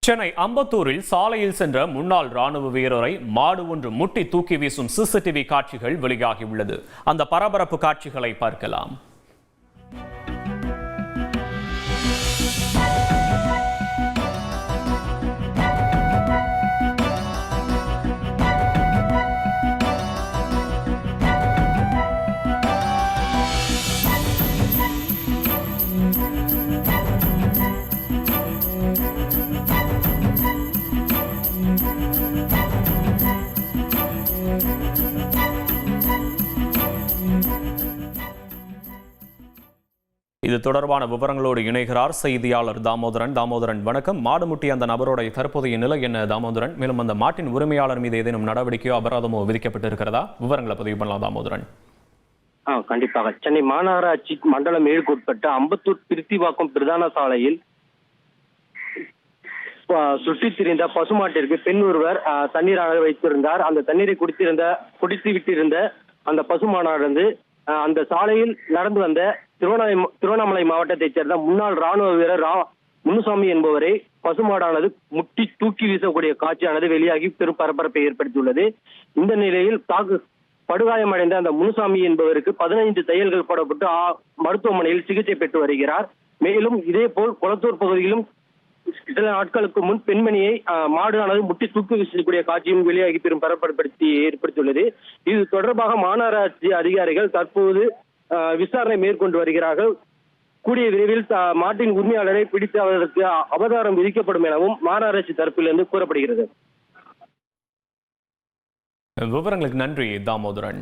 சென்னை அம்பத்தூரில் சாலையில் சென்ற முன்னாள் ராணுவ வீரரை மாடு ஒன்று முட்டி தூக்கி வீசும் சிசிடிவி காட்சிகள் வெளியாகியுள்ளது. அந்த பரபரப்பு காட்சிகளை பார்க்கலாம். இது தொடர்பான விவரங்களோடு இணைகிறார் செய்தியாளர் தாமோதரன். வணக்கம். மாடு முட்டிய அந்த நபருடைய தற்போதைய நிலை என்ன தாமோதரன்? மேலும் அந்த மாட்டின் உரிமையாளர் மீது ஏதேனும் நடவடிக்கையோ அபராதமோ விதிக்கப்பட்டிருக்கிறதா? விவரங்களை பதிவு பண்ணலாம் தாமோதரன். கண்டிப்பாக. சென்னை மாநகராட்சி மண்டலம் 7க்கு உட்பட்ட அம்பத்தூர் திருத்திவாக்கம் பிரதான சாலையில் சுற்றித் திரிந்த பசுமாட்டிற்கு பெண் ஒருவர் தண்ணீராக வைத்திருந்தார். அந்த தண்ணீரை குடித்து விட்டிருந்த அந்த பசுமாடானது அந்த சாலையில் நடந்து வந்த திருவண்ணாமலை மாவட்டத்தைச் சேர்ந்த முன்னாள் ராணுவ வீரர் முனுசாமி என்பவரை பசுமாடானது முட்டி தூக்கி வீசக்கூடிய காட்சியானது வெளியாகி பெரும் பரபரப்பை ஏற்படுத்தியுள்ளது. இந்த நிலையில் படுகாயமடைந்த அந்த முனுசாமி என்பவருக்கு 15 தையல்கள் போடப்பட்டு மருத்துவமனையில் சிகிச்சை பெற்று வருகிறார். மேலும் இதே போல் கொளத்தூர் பகுதியிலும் சில நாட்களுக்கு முன் பெண்மணியை மாடானது முட்டி தூக்கி வீசக்கூடிய காட்சியும் வெளியாகி பெரும் பரபரப்படுத்தி ஏற்படுத்தியுள்ளது. இது தொடர்பாக மாநகராட்சி அதிகாரிகள் தற்போது விசாரணை மேற்கொண்டு வருகிறார்கள். கூடிய விரைவில் மாட்டின் உரிமையாளரை பிடித்து அவர்களுக்கு அபராதம் விதிக்கப்படும் எனவும் மாநகராட்சி தரப்பிலிருந்து கூறப்படுகிறது. விவரங்களுக்கு நன்றி தாமோதரன்.